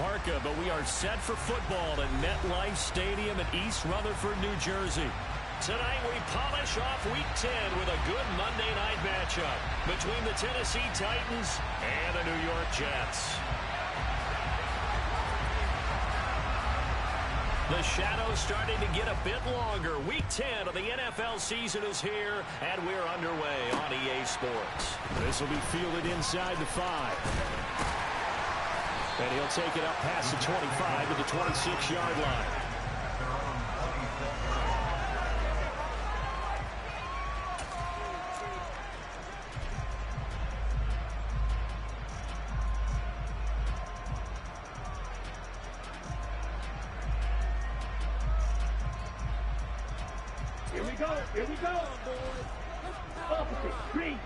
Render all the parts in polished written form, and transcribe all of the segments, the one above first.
parka, but we are set for football at MetLife Stadium in East Rutherford, New Jersey. Tonight we polish off Week 10 with a good Monday night matchup between the Tennessee Titans and the New York Jets. The shadow's starting to get a bit longer. Week 10 of the NFL season is here, and we're underway on EA Sports. This will be fielded inside the 5. And he'll take it up past the 25 to the 26-yard line. Here we go, boys. Opposite, green.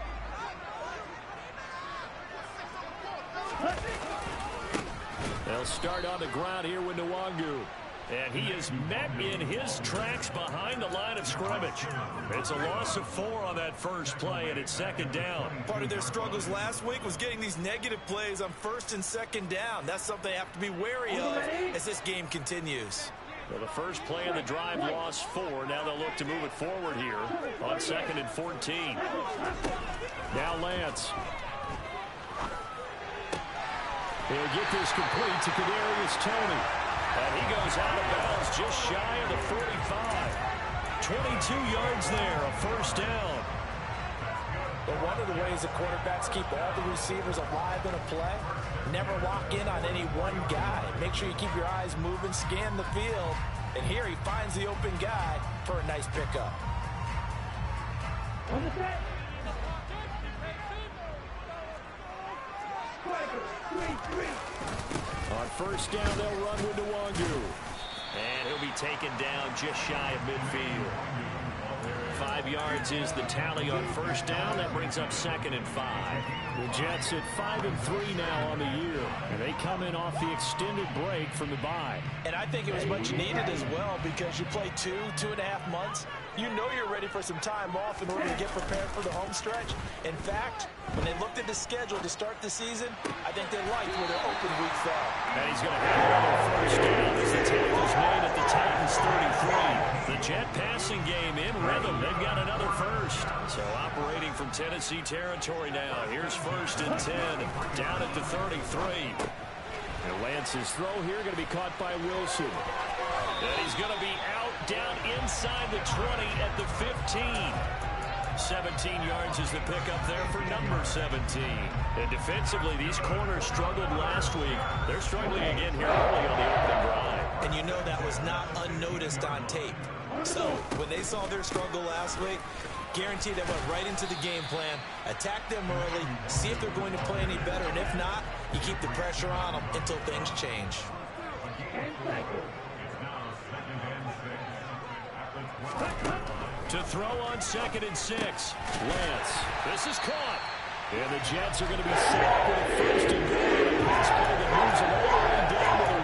They'll start on the ground here with Nwangu. And he is met in his tracks behind the line of scrimmage. It's a loss of 4 on that first play, and it's second down. Part of their struggles last week was getting these negative plays on first and second down. That's something they have to be wary of as this game continues. Well, the first play of the drive lost 4. Now they'll look to move it forward here on 2nd and 14. Now Lance. He'll get this complete to Kadarius Toney. And he goes out of bounds just shy of the 45. 22 yards there, a first down. But one of the ways the quarterbacks keep all the receivers alive in a play, never lock in on any one guy. Make sure you keep your eyes moving, scan the field. And here he finds the open guy for a nice pickup. On the set. On first down, they'll run with Nwangu. And he'll be taken down just shy of midfield. 5 yards is the tally on first down. That brings up 2nd and 5. The Jets at 5-3 now on the year. And they come in off the extended break from the bye. And I think it was much needed as well because you play 2.5 months. You know you're ready for some time off in order to get prepared for the home stretch. In fact, when they looked at the schedule to start the season, I think they liked where their open week fell. And he's going to have another first down as the tackle's made at the Titans 33. The Jet passing game in rhythm. They've got another first. So operating from Tennessee territory now. Here's 1st and 10 down at the 33. And Lance's throw here going to be caught by Wilson. And he's going to be out down inside the 20 at the 15. 17 yards is the pickup there for number 17. And defensively, these corners struggled last week. They're struggling again here early on the opening drive. And you know that was not unnoticed on tape. So when they saw their struggle last week, guaranteed they went right into the game plan, attack them early, see if they're going to play any better. And if not, you keep the pressure on them until things change. To throw on 2nd and 6. Lance. This is caught. And the Jets are going to be set up with a 1st and goal. A pass play that moves them all the way down to the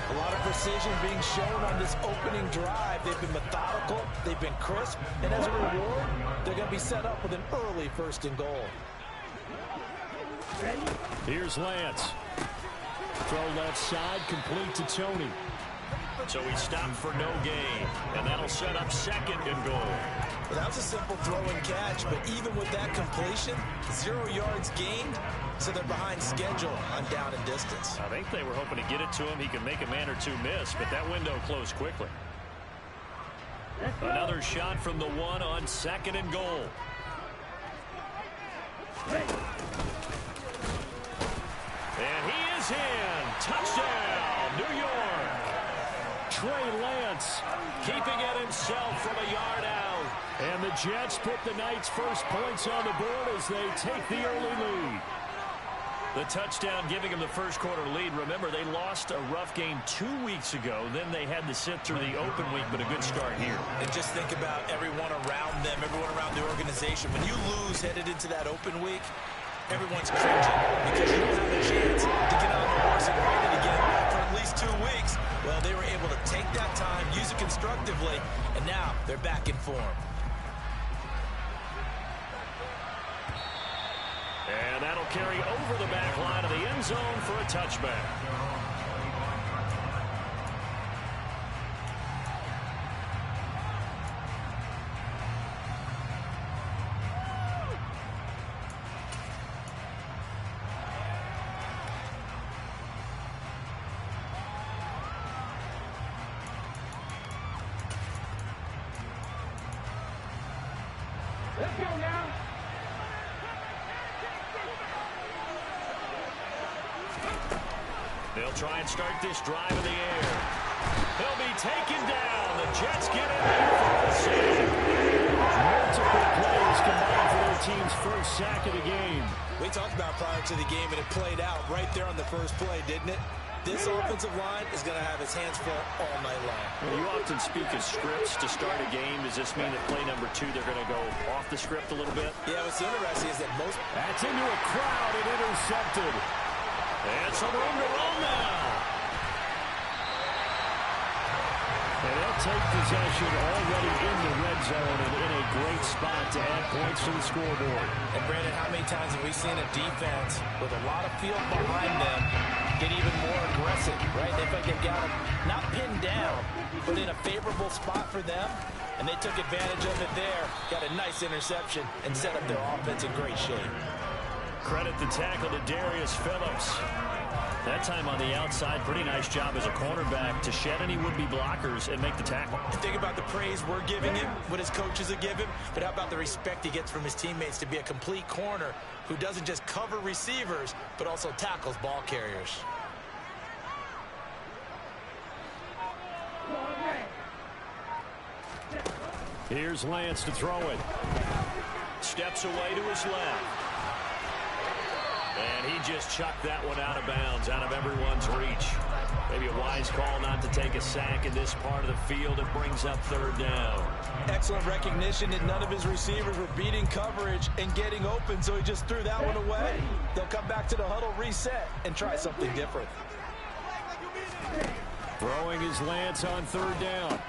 1. A lot of precision being shown on this opening drive. They've been methodical. They've been crisp. And as a reward, they're going to be set up with an early 1st and goal. Here's Lance. Throw left side, complete to Toney. So he stopped for no gain, and that'll set up 2nd and goal. Well, that was a simple throw and catch, but even with that completion, 0 yards gained, so they're behind schedule on down and distance. I think they were hoping to get it to him. He could make a man or two miss, but that window closed quickly. Another shot from the 1 on 2nd and goal. And he is in. Touchdown, New York. Trey Lance keeping it himself from a yard out. And the Jets put the Knights' first points on the board as they take the early lead. The touchdown giving them the first quarter lead. Remember, they lost a rough game 2 weeks ago. Then they had to sit through the open week, but a good start here. And just think about everyone around them, everyone around the organization. When you lose headed into that open week, everyone's cringing because you don't have a chance to get on the horse and ride it again for at least 2 weeks. Well, they were able to take that time, use it constructively, and now they're back in form. And that'll carry over the back line of the end zone for a touchback. Let's go now. They'll try and start this drive in the air. He'll be taken down. The Jets get in there for a sack. Multiple plays combined for their team's first sack of the game. We talked about prior to the game, and it played out right there on the first play, didn't it? This offensive line is going to have his hands full all night long. Well, you often speak of scripts to start a game. Does this mean that play number 2, they're going to go off the script a little bit? Yeah, what's interesting is that most... That's into a crowd and intercepted. And some room to run now. And they'll take possession already in the red zone and in a great spot to add points to the scoreboard. And Brandon, how many times have we seen a defense with a lot of field behind them get even more aggressive, right? They feel like they've got them not pinned down, but in a favorable spot for them, and they took advantage of it there, got a nice interception, and set up their offense in great shape. Credit the tackle to Darius Phillips. That time on the outside, pretty nice job as a cornerback to shed any would-be blockers and make the tackle. And think about the praise we're giving him, what his coaches have given him, but how about the respect he gets from his teammates to be a complete corner who doesn't just cover receivers, but also tackles ball carriers. Here's Lance to throw it. Steps away to his left. And he just chucked that one out of bounds, out of everyone's reach. Maybe a wise call not to take a sack in this part of the field. It brings up third down. Excellent recognition that none of his receivers were beating coverage and getting open, so he just threw that one away. They'll come back to the huddle, reset, and try something different. Throwing his Lance on third down.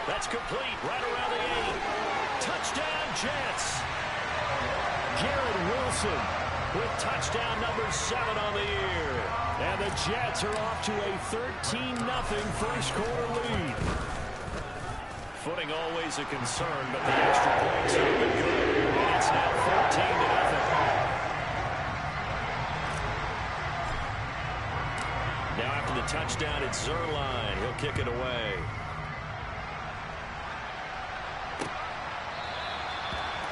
That's complete, right around the 8. Touchdown, Jets. Garrett Wilson with touchdown number 7 on the year. And the Jets are off to a 13-0 first quarter lead. Footing always a concern, but the extra points have been good. And it's now 14-0. Now after the touchdown, it's Zuerlein. He'll kick it away.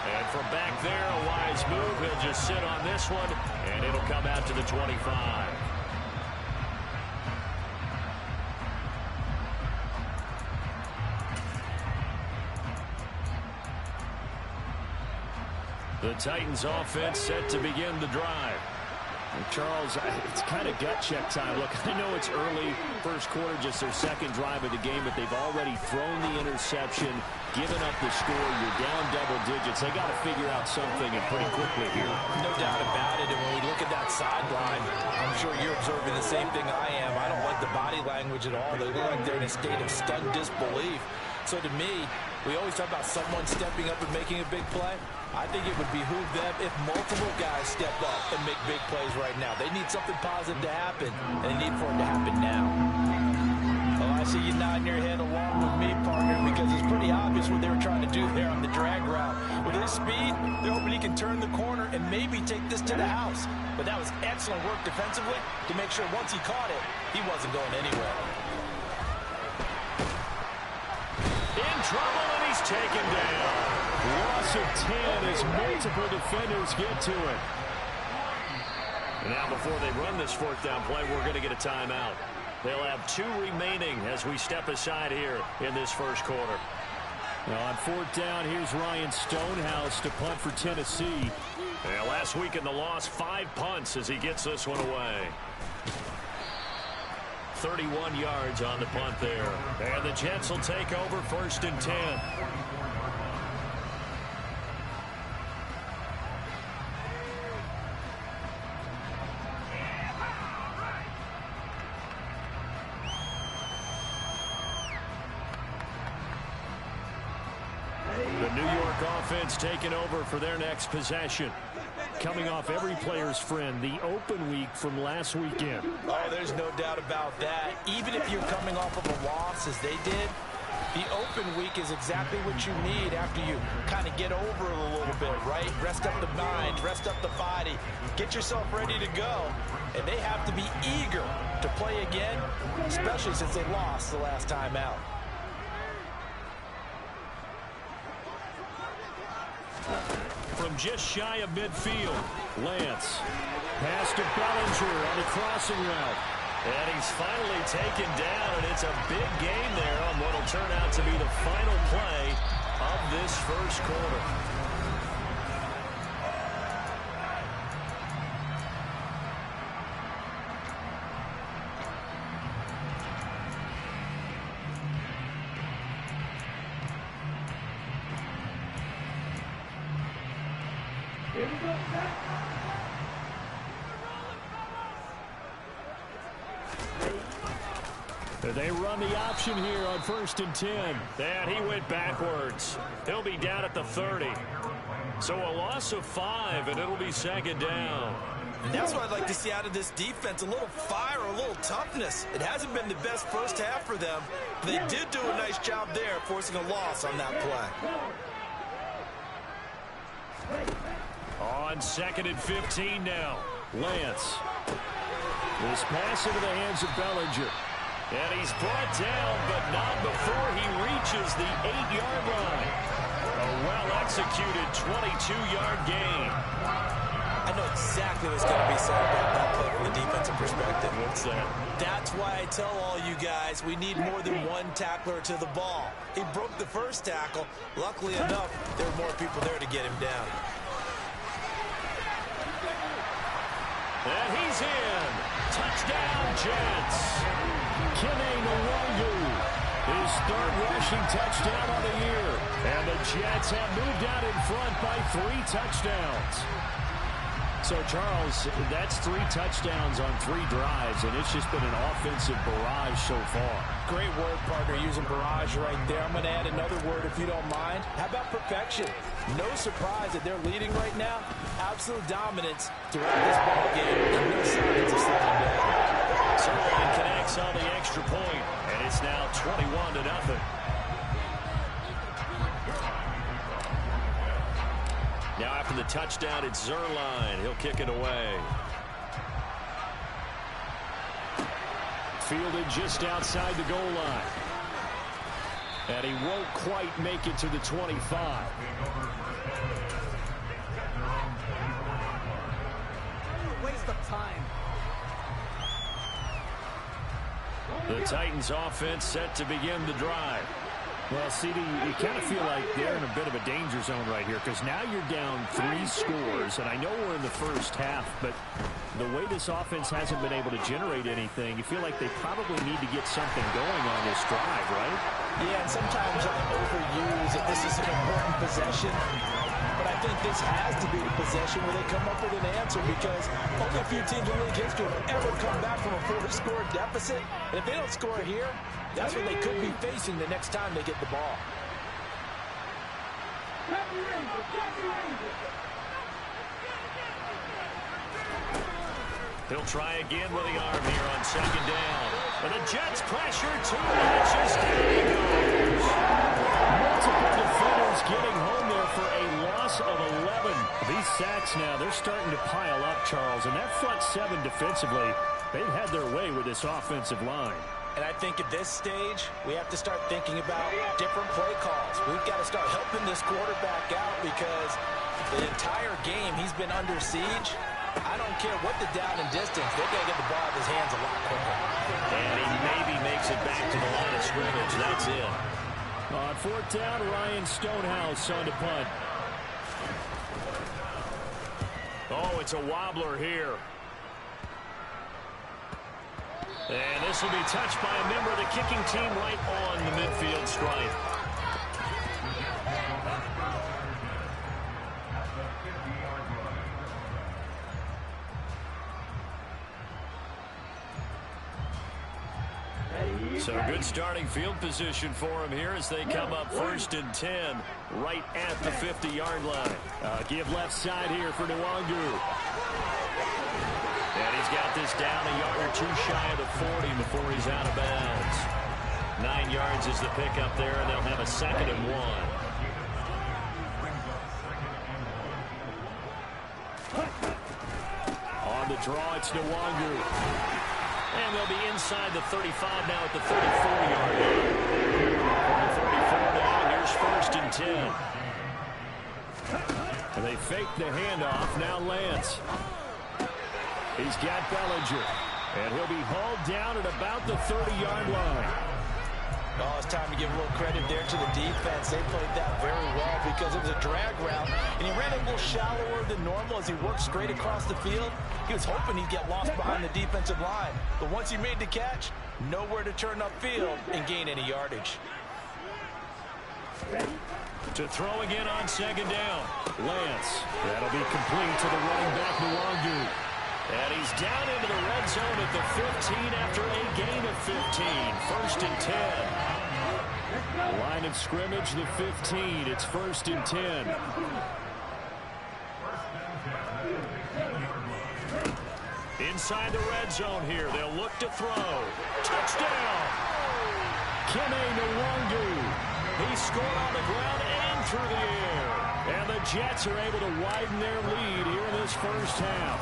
And from back there, a wise move. He'll just sit on this one, and it'll come out to the 25. The Titans offense set to begin the drive. Charles, it's kind of gut check time. Look, I know it's early, first quarter, just their second drive of the game, but they've already thrown the interception, given up the score. You're down double digits. They got to figure out something, and pretty quickly here. No doubt about it. And when we look at that sideline, I'm sure you're observing the same thing I am. I don't like the body language at all. They look like they're in a state of stunned disbelief. So to me, we always talk about someone stepping up and making a big play. I think it would behoove them if multiple guys step up and make big plays right now. They need something positive to happen, and they need for it to happen now. Oh, I see you nodding your head along with me, partner, because it's pretty obvious what they were trying to do there on the drag route. With his speed, they're hoping he can turn the corner and maybe take this to the house. But that was excellent work defensively to make sure once he caught it, he wasn't going anywhere. In trouble, and he's taken down. Loss of 10 as multiple defenders get to it. And now before they run this fourth down play, we're going to get a timeout. They'll have 2 remaining as we step aside here in this first quarter. Now on fourth down, here's Ryan Stonehouse to punt for Tennessee. And last week in the loss, 5 punts as he gets this one away. 31 yards on the punt there. And the Jets will take over first and 10. The New York offense taking over for their next possession. coming off every player's friend, the open week from last weekend. Oh, there's no doubt about that. Even if you're coming off of a loss as they did, the open week is exactly what you need after you kind of get over it a little bit, right? Rest up the mind, rest up the body, get yourself ready to go. And they have to be eager to play again, especially since they lost the last time out. From just shy of midfield, Lance. Pass to Bellinger on the crossing route. and he's finally taken down, and it's a big game there on what will turn out to be the final play of this first quarter. Here we go, They run the option here on 1st and 10. And he went backwards. He'll be down at the 30. So a loss of 5, and it'll be 2nd down. And that's what I'd like to see out of this defense, a little fire, a little toughness. It hasn't been the best first half for them. But they did do a nice job there, forcing a loss on that play. On 2nd and 15 now. Lance. This pass into the hands of Bellinger. And he's brought down, but not before he reaches the 8-yard line. A well-executed 22-yard gain. I know exactly what's going to be said about that play from the defensive perspective. What's that? That's why I tell all you guys we need more than one tackler to the ball. He broke the first tackle. Luckily enough, there were more people there to get him down. And he's in. Touchdown, Jets. Kene Nwangwu, his 3rd rushing touchdown on the year. And the Jets have moved out in front by 3 touchdowns. So, Charles, that's 3 touchdowns on 3 drives, and it's just been an offensive barrage so far. Great word, partner, using barrage right there. I'm going to add another word if you don't mind. How about perfection? No surprise that they're leading right now. Absolute dominance throughout this ball game, and no signs of slowing down. Sirlein connects on the extra point, and it's now 21-0. Now after the touchdown, it's Zuerlein. He'll kick it away. Fielded just outside the goal line. And he won't quite make it to the 25. waste of time. The Titans offense set to begin the drive. Well, CD, you kind of feel like they're in a bit of a danger zone right here because now you're down 3 scores, and I know we're in the first half, but the way this offense hasn't been able to generate anything, you feel like they probably need to get something going on this drive, right? Yeah, and sometimes I overuse that this is an important possession. But I think this has to be the possession where they come up with an answer because only a few teams in league history have ever come back from a 4-score deficit. And if they don't score here, that's what they could be facing the next time they get the ball. He'll try again with the arm here on 2nd down. And the Jets pressure 2 inches. Down he goes. Multiple defenders getting home there for a loss of 11. These sacks now, they're starting to pile up, Charles. And that front 7 defensively, they've had their way with this offensive line. And I think at this stage, we have to start thinking about different play calls. We've got to start helping this quarterback out because the entire game he's been under siege. I don't care what the down and distance, they're going to get the ball in his hands a lot quicker. And he maybe makes it back to the line of scrimmage. That's it. On 4th down, Ryan Stonehouse on to punt. Oh, it's a wobbler here. And this will be touched by a member of the kicking team right on the midfield stripe. So good starting field position for him here as they come up 1st and 10 right at the 50-yard line. Give left side here for Nwangu. And he's got this down a yard or two shy of the 40 before he's out of bounds. 9 yards is the pickup there, and they'll have a 2nd and 1. On the draw, it's Nwangu. And they'll be inside the 35 now at the 34-yard line. From the 34 now, here's 1st and 10. And they fake the handoff. Now Lance. He's got Bellinger. And he'll be hauled down at about the 30-yard line. Oh, it's time to give a little credit there to the defense. They played that very well because it was a drag route, and he ran a little shallower than normal as he worked straight across the field. He was hoping he'd get lost behind the defensive line, but once he made the catch, nowhere to turn upfield and gain any yardage. To throw again on 2nd down. Lance. That'll be complete to the running back, Nwangu. And he's down into the red zone at the 15 after a gain of 15. 1st and 10. Line of scrimmage, the 15. It's 1st and 10. Inside the red zone here. They'll look to throw. Touchdown! Kene Nwangu. He scored on the ground and through the air. And the Jets are able to widen their lead here in this first half.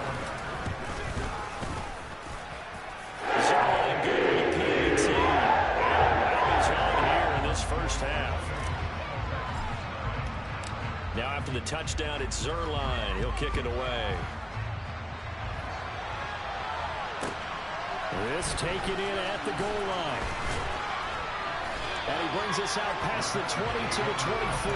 Zerline good with the PAT. Rallies on here in this first half. Now after the touchdown, it's Zerline. He'll kick it away. This taken in at the goal line. And he brings us out past the 20 to the 24.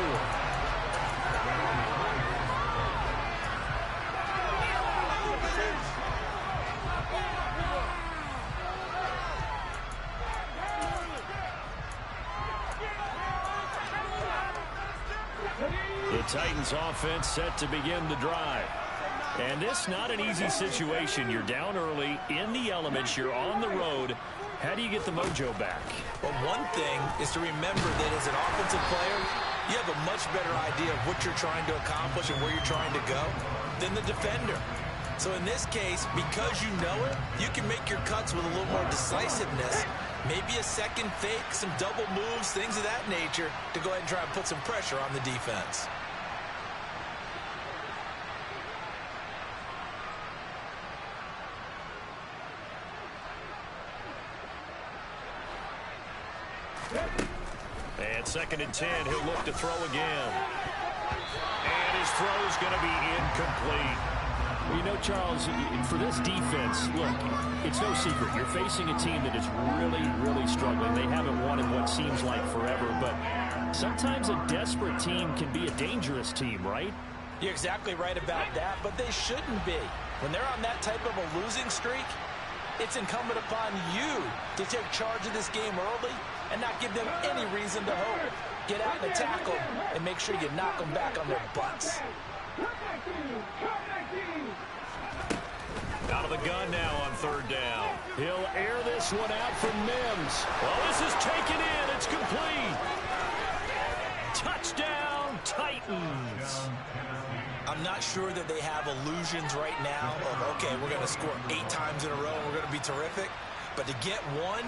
The Titans offense set to begin the drive. And this not an easy situation. You're down early, in the elements, you're on the road. How do you get the mojo back? Well, one thing is to remember that as an offensive player, you have a much better idea of what you're trying to accomplish and where you're trying to go than the defender. So in this case, because you know it, you can make your cuts with a little more decisiveness. Maybe a second fake, some double moves, things of that nature to go ahead and try and put some pressure on the defense. And 2nd and 10, he'll look to throw again. And his throw's going to be incomplete. You know, Charles, for this defense, look, it's no secret. You're facing a team that is really, really struggling. They haven't won in what seems like forever, but sometimes a desperate team can be a dangerous team, right? You're exactly right about that, but they shouldn't be. When they're on that type of a losing streak, it's incumbent upon you to take charge of this game early and not give them any reason to hope. Get out and attack them and make sure you knock them back on their butts. Out of the gun now on 3rd down. He'll air this one out from Mims. Well, this is taken in. It's complete. Touchdown, Titans. I'm not sure that they have illusions right now of, okay, we're going to score 8 times in a row and we're going to be terrific. But to get one,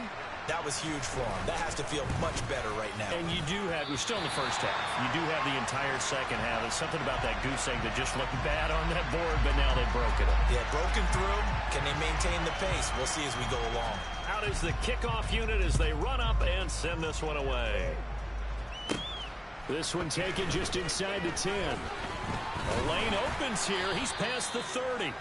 that was huge for them. That has to feel much better right now. And you do have, we're still in the first half. You do have the entire second half. There's something about that goose egg that just looked bad on that board, but now they've broken it. Yeah, broken through. Can they maintain the pace? We'll see as we go along. Out is the kickoff unit as they run up and send this one away. This one taken just inside the 10. The lane opens here. He's past the 30.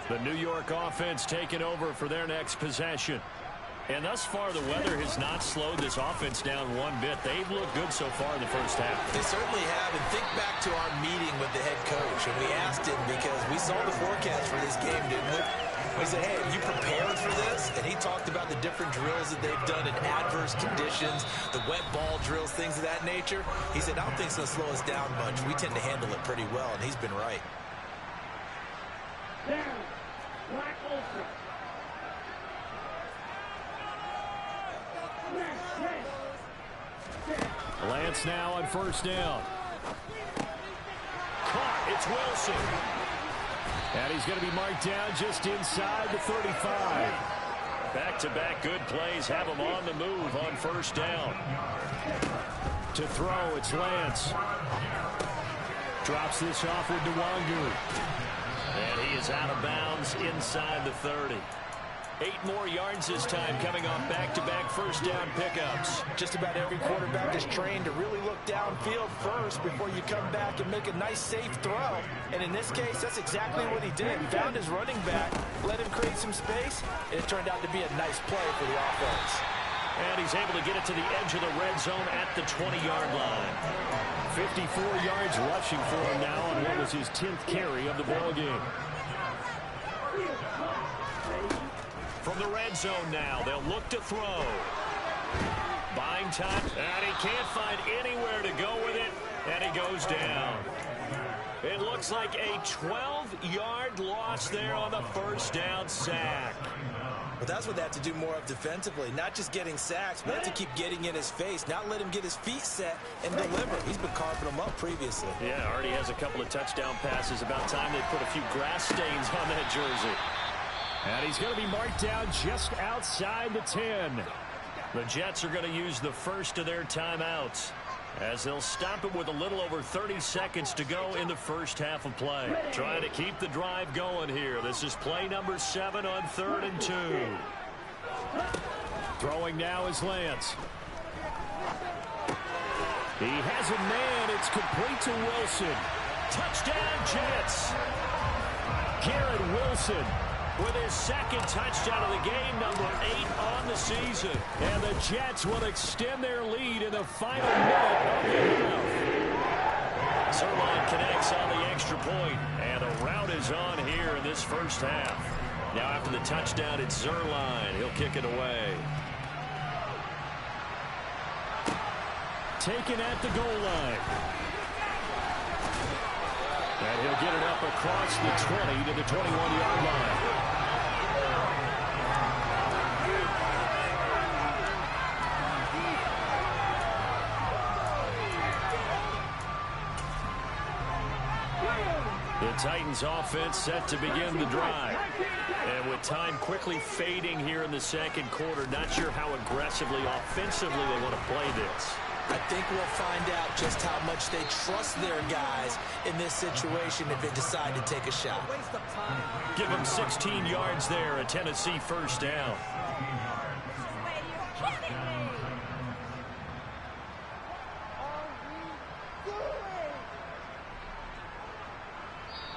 The New York offense taking over for their next possession. And thus far, the weather has not slowed this offense down one bit. They've looked good so far in the first half. They certainly have. And think back to our meeting with the head coach. And we asked him because we saw the forecast for this game, didn't we? We said, hey, are you prepared for this? And he talked about the different drills that they've done in adverse conditions, the wet ball drills, things of that nature. He said, I don't think it's going to slow us down much. We tend to handle it pretty well, and he's been right. Down. Black Olsen. Lance now on first down. Caught. It's Wilson. And he's going to be marked down just inside the 35. Back-to-back good plays have him on the move on first down. To throw, it's Lance. Drops this off with Nwangu. And he is out of bounds inside the 30. 8 more yards this time coming off back-to-back first down pickups. Just about every quarterback is trained to really look downfield first before you come back and make a nice, safe throw. And in this case, that's exactly what he did. He found his running back, let him create some space, and it turned out to be a nice play for the offense. And he's able to get it to the edge of the red zone at the 20-yard line. 54 yards rushing for him now on what was his 10th carry of the ball game. From the red zone now, they'll look to throw. Buying time, and he can't find anywhere to go with it, and he goes down. It looks like a 12-yard loss there on the first down sack. But that's what they have to do more of defensively, not just getting sacks, but have to keep getting in his face, not let him get his feet set and deliver. He's been carving them up previously. Yeah, already has a couple of touchdown passes. About time they put a few grass stains on that jersey. And he's going to be marked down just outside the 10. The Jets are going to use the first of their timeouts as they'll stop it with a little over 30 seconds to go in the first half of play. Trying to keep the drive going here. This is play number 7 on 3rd and 2. Throwing now is Lance. He has a man. It's complete to Wilson. Touchdown, Jets. Garrett Wilson with his second touchdown of the game, number 8 on the season. And the Jets will extend their lead in the final minute of the half. Zuerlein connects on the extra point, and a rout is on here in this first half. Now after the touchdown, it's Zuerlein. He'll kick it away. Taken at the goal line. And he'll get it up across the 20 to the 21-yard line. The Titans offense set to begin the drive. And with time quickly fading here in the second quarter, not sure how aggressively, offensively they want to play this. I think we'll find out just how much they trust their guys in this situation if they decide to take a shot. Give them 16 yards there, a Tennessee first down.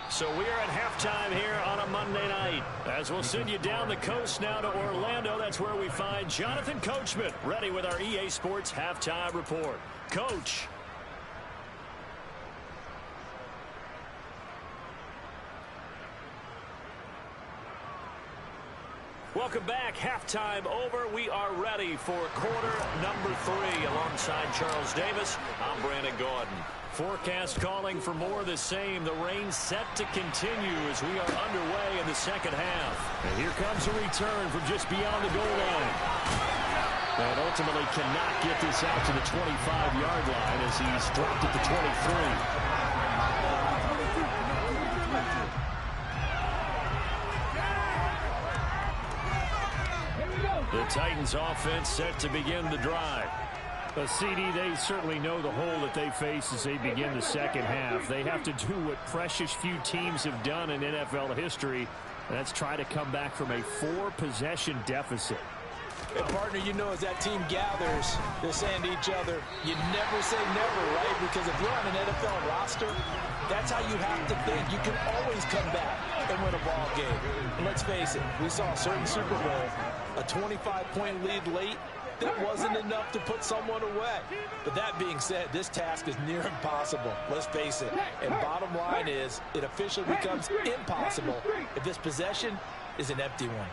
So we are at halftime here on a Monday night. As we'll send you down the coast now to Orlando, that's where we find Jonathan Coachman, ready with our EA Sports Halftime Report. Coach. Welcome back. Halftime over. We are ready for quarter number 3. Alongside Charles Davis, I'm Brandon Gaudin. Forecast calling for more of the same. The rain set to continue as we are underway in the second half. And here comes a return from just beyond the goal line. And ultimately cannot get this out to the 25-yard line as he's dropped at the 23. The Titans offense set to begin the drive. CD, they certainly know the hole that they face as they begin the second half. They have to do what precious few teams have done in NFL history, and that's try to come back from a 4-possession deficit. And partner, you know, as that team gathers, they're saying to each other, you never say never, right? Because if you're on an NFL roster, that's how you have to think. You can always come back. and win a ball game. And let's face it, we saw a certain Super Bowl, a 25-point lead late, that wasn't enough to put someone away. But that being said, this task is near impossible. Let's face it. And bottom line is, it officially becomes impossible if this possession is an empty one.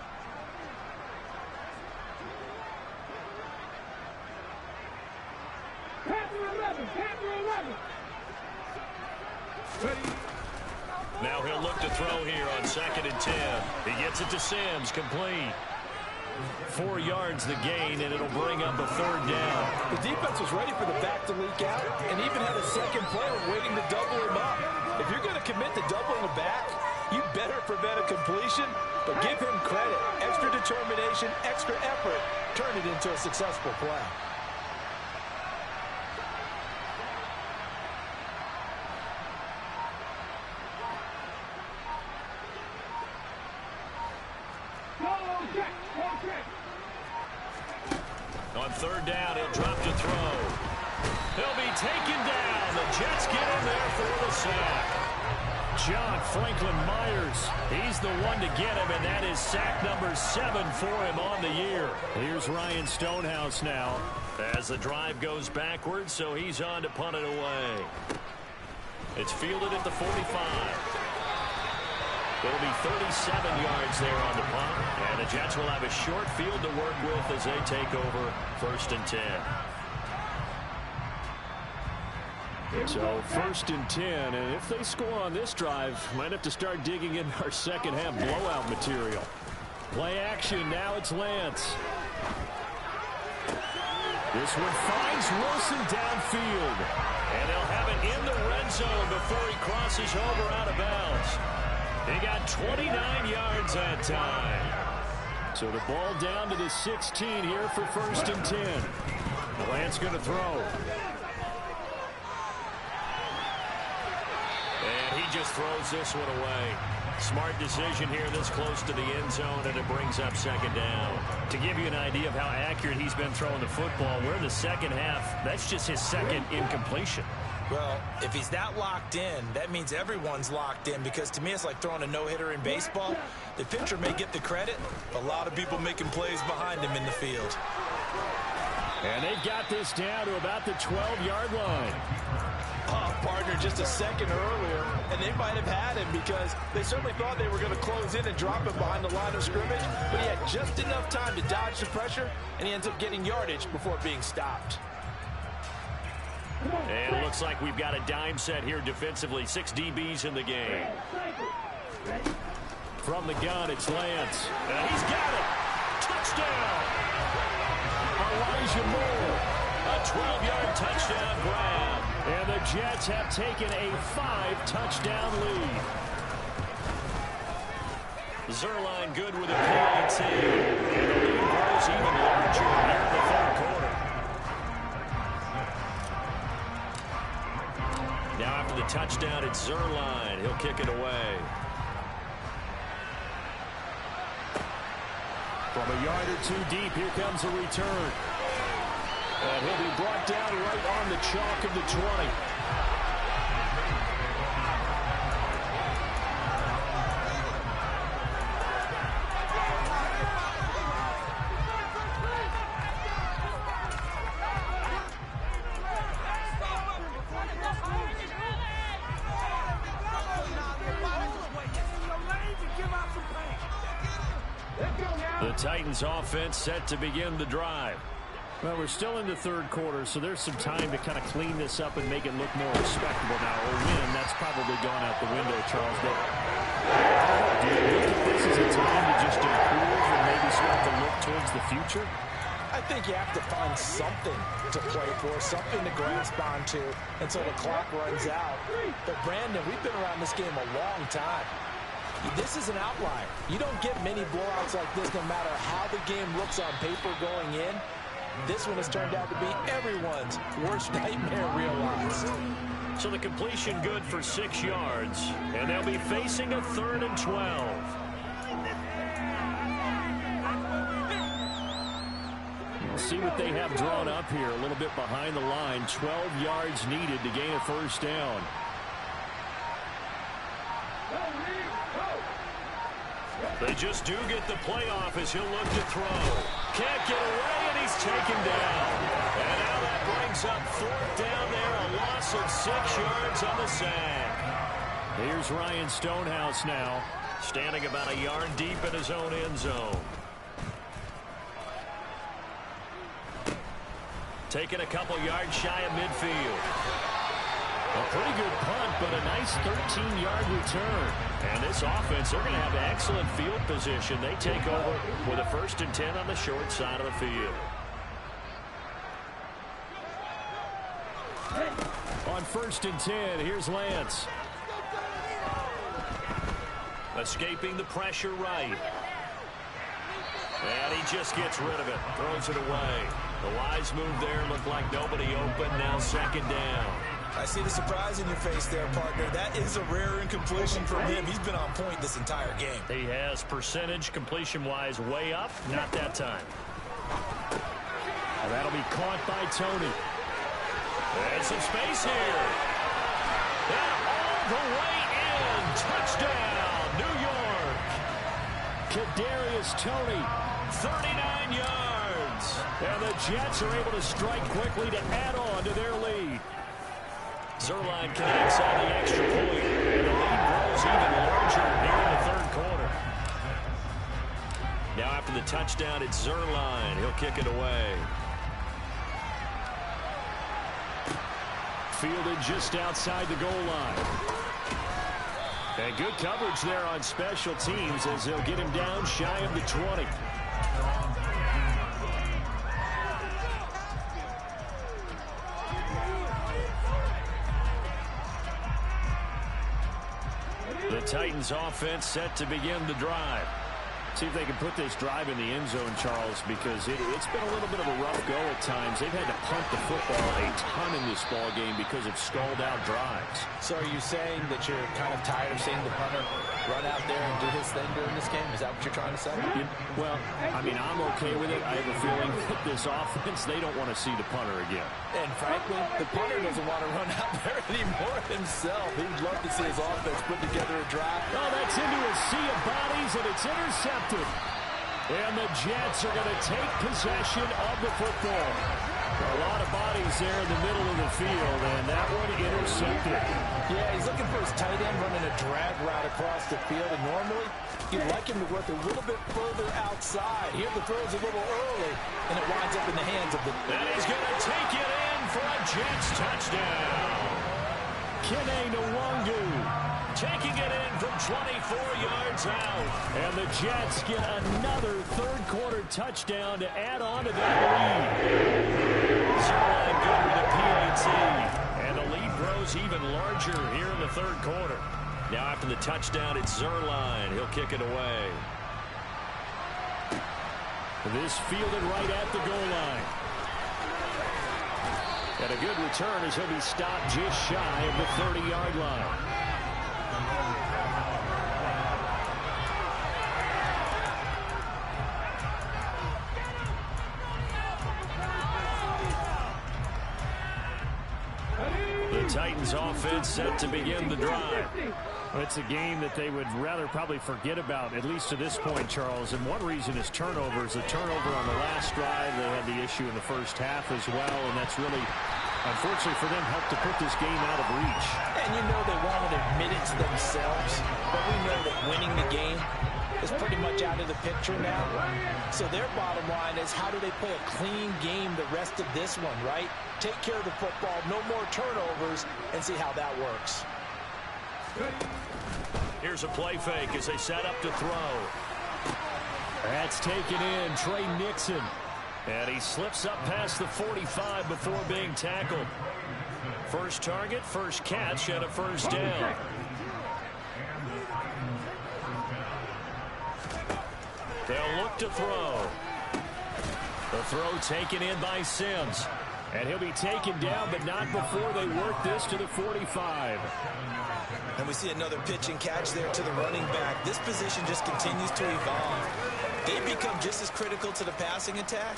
Now he'll look to throw here on 2nd and 10. He gets it to Sims, complete. 4 yards the gain, and it'll bring up a 3rd down. The defense was ready for the back to leak out and even had a second player waiting to double him up. If you're going to commit to doubling a back, you better prevent a completion, but give him credit. Extra determination, extra effort, turn it into a successful play. On 3rd down, he'll drop to throw. He'll be taken down. The Jets get him there for the sack. John Franklin Myers, he's the one to get him, and that is sack number 7 for him on the year. Here's Ryan Stonehouse now as the drive goes backwards, so he's on to punt it away. It's fielded at the 45. It'll be 37 yards there on the punt, and the Jets will have a short field to work with as they take over 1st and 10. So 1st and 10, and if they score on this drive, might have to start digging in our second half blowout material. Play action, now it's Lance. This one finds Wilson downfield, and they'll have it in the red zone before he crosses over out of bounds. He got 29 yards that time. So the ball down to the 16 here for 1st and 10. Lance going to throw. And he just throws this one away. Smart decision here this close to the end zone, and it brings up 2nd down. To give you an idea of how accurate he's been throwing the football, we're in the second half. That's just his 2nd incompletion. Well, if he's that locked in, that means everyone's locked in, because to me it's like throwing a no-hitter in baseball. The pitcher may get the credit, a lot of people making plays behind him in the field. And they've got this down to about the 12-yard line. Partner, just a second earlier, and they might have had him because they certainly thought they were going to close in and drop him behind the line of scrimmage, but he had just enough time to dodge the pressure, and he ends up getting yardage before being stopped. And it looks like we've got a dime set here defensively. 6 DBs in the game. From the gun, it's Lance. And he's got it. Touchdown. Elijah Moore. A 12-yard touchdown grab. And the Jets have taken a 5-touchdown lead. Zuerlein good with a PAT. And the lead grows even larger here in the 3rd quarter. Now after the touchdown, it's Zuerlein. He'll kick it away. From a yard or 2 deep, here comes a return. And he'll be brought down right on the chalk of the 20. The Titans offense set to begin the drive. Well, we're still in the 3rd quarter, so there's some time to kind of clean this up and make it look more respectable now. Or win, that's probably gone out the window, Charles. But do you look at this as a time to just improve and maybe start to look towards the future? I think you have to find something to play for, something to grasp onto until the clock runs out. But, Brandon, we've been around this game a long time. This is an outlier. You don't get many blowouts like this no matter how the game looks on paper going in. This one has turned out to be everyone's worst nightmare realized. So the completion good for 6 yards, and they'll be facing a 3rd and 12. We'll see what they have drawn up here. A little bit behind the line. 12 yards needed to gain a 1st down. They just do get the playoff as he'll look to throw. Can't get away, and he's taken down. And now that brings up 4th down there, a loss of 6 yards on the sack. Here's Ryan Stonehouse now, standing about a yard deep in his own end zone. Taking a couple yards shy of midfield. A pretty good punt, but a nice 13-yard return. And this offense, they're going to have excellent field position. They take over with a 1st and 10 on the short side of the field. On 1st and 10, here's Lance. Escaping the pressure right. And he just gets rid of it. Throws it away. The wise move there. Looked like nobody open. Now 2nd down. I see the surprise in your face there, partner. That is a rare incompletion from him. He's been on point this entire game. He has percentage completion-wise way up. Not that time. And that'll be caught by Tony. And some space here. And all the way in. Touchdown, New York. Kadarius Toney. 39 yards. And the Jets are able to strike quickly to add on to their lead. Zuerlein connects on the extra point, and the lead grows even larger here in the 3rd quarter. Now after the touchdown, it's Zuerlein. He'll kick it away. Fielded just outside the goal line. And good coverage there on special teams as they'll get him down shy of the 20. The Titans offense set to begin the drive. See if they can put this drive in the end zone, Charles, because it's been a little bit of a rough go at times. They've had to punt the football a ton in this ball game because of stalled-out drives. So are you saying that you're kind of tired of seeing the punter run out there and do his thing during this game? Is that what you're trying to say? Well, I mean, I'm okay with it. I have a feeling that this offense, they don't want to see the punter again. And frankly, the punter doesn't want to run out there anymore himself. He would love to see his offense put together a drive. Oh, that's into a sea of bodies, and it's intercepted. And the Jets are going to take possession of the football. A lot of bodies there in the middle of the field, and that one intercepted. Yeah, he's looking for his tight end running a drag route across the field, and normally you'd like him to work a little bit further outside. Here the throw's a little early, and it winds up in the hands of the... And he's going to take it in for a Jets touchdown. Kene Nwangwu taking it in from 24 yards out. And the Jets get another 3rd quarter touchdown to add on to that lead. Zuerlein good with a PAT. And the lead grows even larger here in the 3rd quarter. Now after the touchdown, it's Zuerlein. He'll kick it away. This fielded right at the goal line. And a good return as he'll be stopped just shy of the 30-yard line. The Titans offense set to begin the drive. Well, it's a game that they would rather probably forget about, at least to this point, Charles. And one reason is turnovers. The turnover on the last drive, they had the issue in the first half as well, and that's really, unfortunately for them, helped to put this game out of reach. And you know they won't admit it to themselves, but we know that winning the game is pretty much out of the picture now. So their bottom line is, how do they play a clean game the rest of this one, right? Take care of the football, no more turnovers, and see how that works. Here's a play fake as they set up to throw. That's taken in, Trey Nixon. And he slips up past the 45 before being tackled. First target, first catch, and a 1st down. They'll look to throw. The throw taken in by Sims. And he'll be taken down, but not before they work this to the 45. And we see another pitch and catch there to the running back. This position just continues to evolve. They become just as critical to the passing attack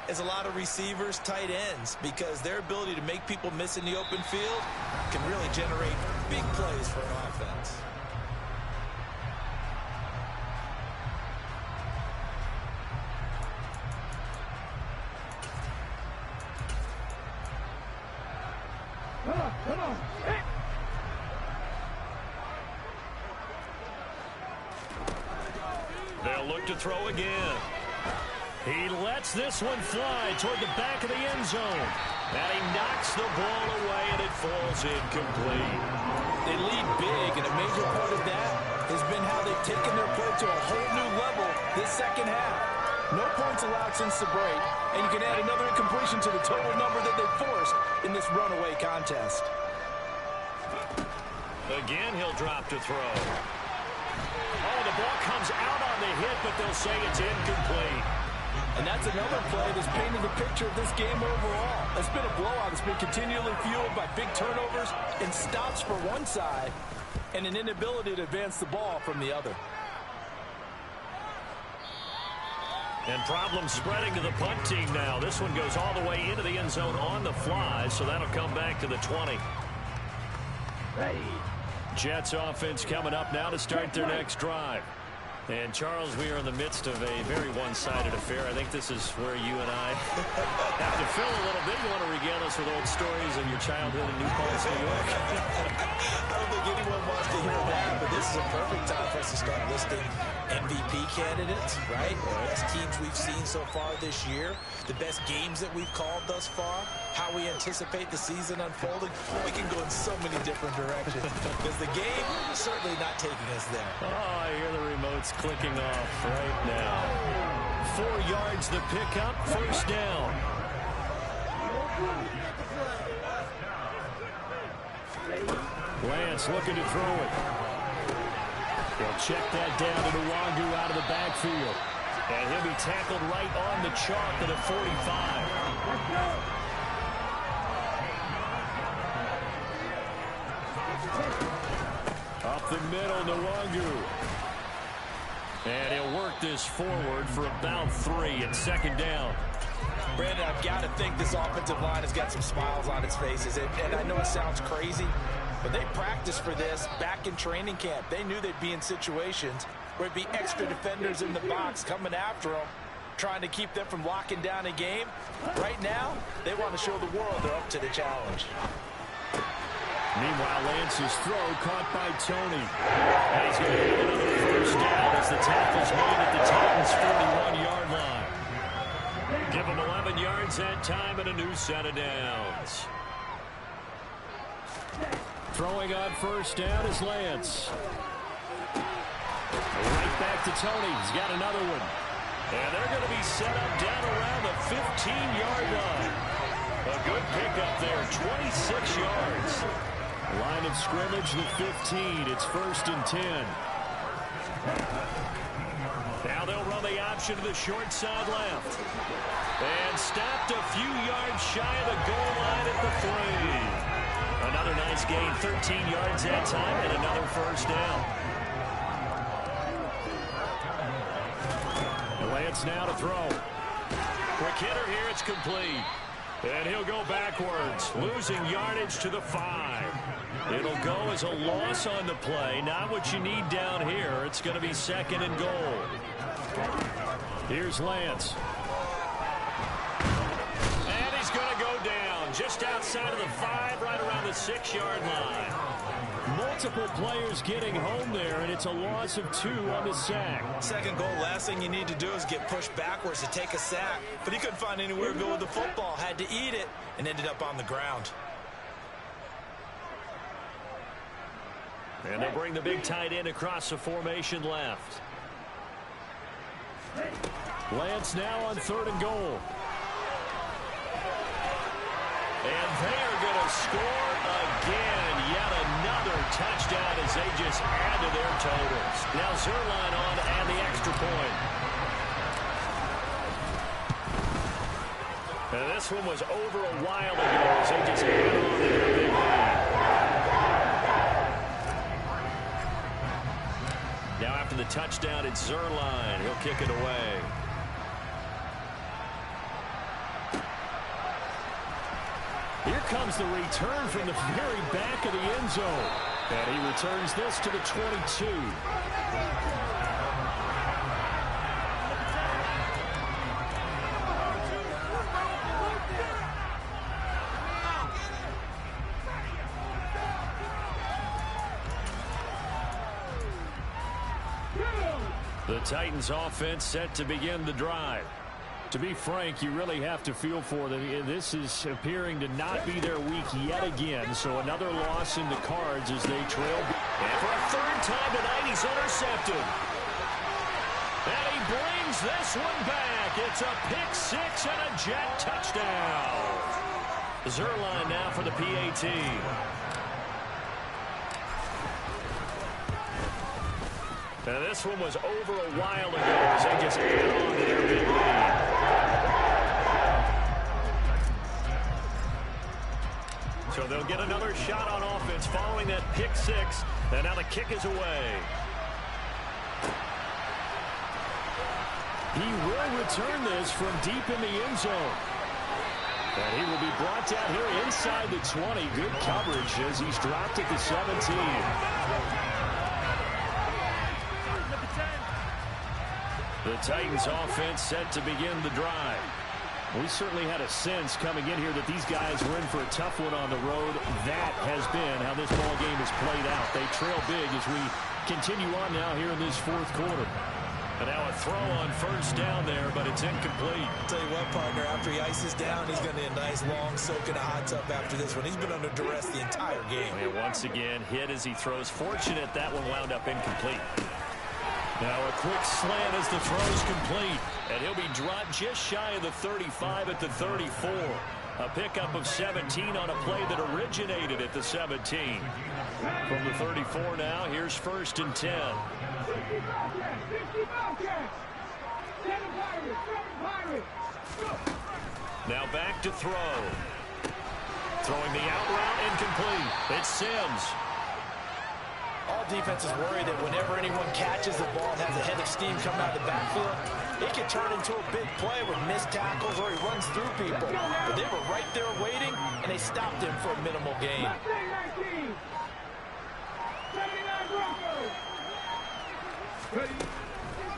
as a lot of receivers, tight ends, because their ability to make people miss in the open field can really generate big plays for an offense. They'll look to throw again. He lets this one fly toward the back of the end zone. And he knocks the ball away, and it falls incomplete. They lead big, and a major part of that has been how they've taken their play to a whole new level this second half. No points allowed since the break, and you can add another incompletion to the total number that they forced in this runaway contest. Again, he'll drop to throw. Oh, the ball comes out on the hit, but they'll say it's incomplete. And that's another play that's painted the picture of this game overall. It's been a blowout. It's been continually fueled by big turnovers and stops for one side and an inability to advance the ball from the other. And problems spreading to the punt team now. This one goes all the way into the end zone on the fly, so that'll come back to the 20. Jets offense coming up now to start their next drive. And, Charles, we are in the midst of a very one-sided affair. I think this is where you and I have to fill a little bit. You want to regale us with old stories of your childhood in New Paltz, New York? I don't think anyone wants to hear that, but this is a perfect time for us to start listing MVP candidates, right? The best teams we've seen so far this year, the best games that we've called thus far, how we anticipate the season unfolding. We can go in so many different directions because the game is certainly not taking us there. Oh, I hear the remotes clicking off right now. 4 yards the pickup, first down. Lance looking to throw it. He'll check that down to Nwangu out of the backfield. And he'll be tackled right on the chalk at a 45. Up the middle, Nwangu. And he'll work this forward for about 3 and second down. Brandon, I've got to think this offensive line has got some smiles on its faces. And I know it sounds crazy, but they practiced for this back in training camp. They knew they'd be in situations where it'd be extra defenders in the box coming after them, trying to keep them from locking down a game. Right now, they want to show the world they're up to the challenge. Meanwhile, Lance's throw caught by Tony. And he's going to get another first down as the tackle's made at the Titans' 41-yard line. Give him 11 yards that time and a new set of downs. Throwing on first down is Lance. Right back to Tony. He's got another one. And they're going to be set up down around the 15-yard line. A good pickup there, 26 yards. Line of scrimmage, the 15. It's first and 10. Now they'll run the option to the short side left. And stopped a few yards shy of the goal line at the 3. Another nice gain, 13 yards that time, and another first down. Lance now to throw. Quick hitter here, it's complete. And he'll go backwards, losing yardage to the 5. It'll go as a loss on the play. Not what you need down here. It's going to be second and goal. Here's Lance. And he's going to go down just outside of the 5, right around the 6-yard line. Multiple players getting home there, and it's a loss of 2 on the sack. Second goal, last thing you need to do is get pushed backwards to take a sack. But he couldn't find anywhere to go with the football, had to eat it, and ended up on the ground. And they'll bring the big tight end across the formation left. Lance now on 3rd and goal. And they are going to score again. Yet another touchdown as they just add to their totals. Now Zuerlein on and the extra point. And this one was over a while ago as they just add on to their big lead. Now after the touchdown, it's Zuerlein. He'll kick it away. Here comes the return from the very back of the end zone. And he returns this to the 22. The Titans offense set to begin the drive. To be frank, you really have to feel for them. This is appearing to not be their week yet again. So another loss in the cards as they trail. And for a third time tonight, he's intercepted. And he brings this one back. It's a pick six and a Jet touchdown. Zuerlein now for the PAT. Now this one was over a while ago as they just add on to their big lead. So they'll get another shot on offense following that pick six. And now the kick is away. He will return this from deep in the end zone. And he will be brought down here inside the 20. Good coverage as he's dropped at the 17. The Titans offense set to begin the drive. We certainly had a sense coming in here that these guys were in for a tough one on the road. That has been how this ball game has played out. They trail big as we continue on now here in this fourth quarter. And now a throw on first down there, but it's incomplete. Tell you what, partner, after he ices down, he's going to need a nice long soak in a hot tub after this one. He's been under duress the entire game. And once again, hit as he throws. Fortunate that one wound up incomplete. Now a quick slant as the throw's complete. And he'll be dropped just shy of the 35 at the 34. A pickup of 17 on a play that originated at the 17. From the 34 now, here's first and 10. Now back to throw. Throwing the out route incomplete. It's Sims. All defenses worry that whenever anyone catches the ball and has a head of steam coming out of the backfield, it can turn into a big play with missed tackles or he runs through people. But they were right there waiting, and they stopped him for a minimal gain.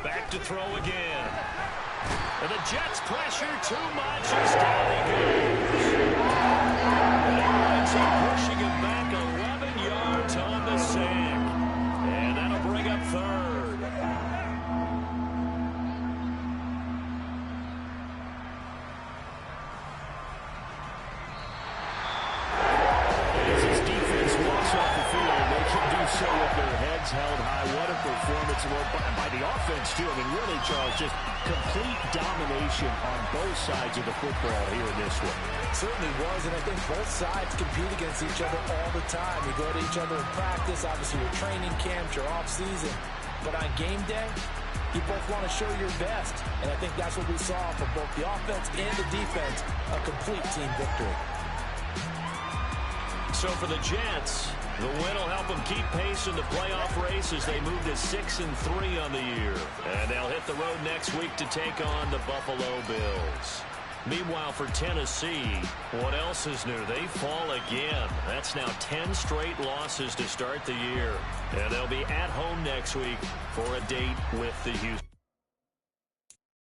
Back to throw again. And the Jets pressure too much as down he goes. And pushing him back 11 yards on the sack. And that'll bring up third. As his defense walks off the field, they can do so with their heads held high. What a performance by the offense, too. I mean, really, Charles, just complete domination on both sides of the football here in this one. It certainly was, and I think both sides compete against each other all the time. You go to each other in practice, obviously your training camps, your off-season. But on game day, you both want to show your best. And I think that's what we saw from both the offense and the defense, a complete team victory. So for the Jets, the win will help them keep pace in the playoff race as they move to 6-3 on the year. And they'll hit the road next week to take on the Buffalo Bills. Meanwhile, for Tennessee, what else is new? They fall again. That's now 10 straight losses to start the year. And they'll be at home next week for a date with the Houston.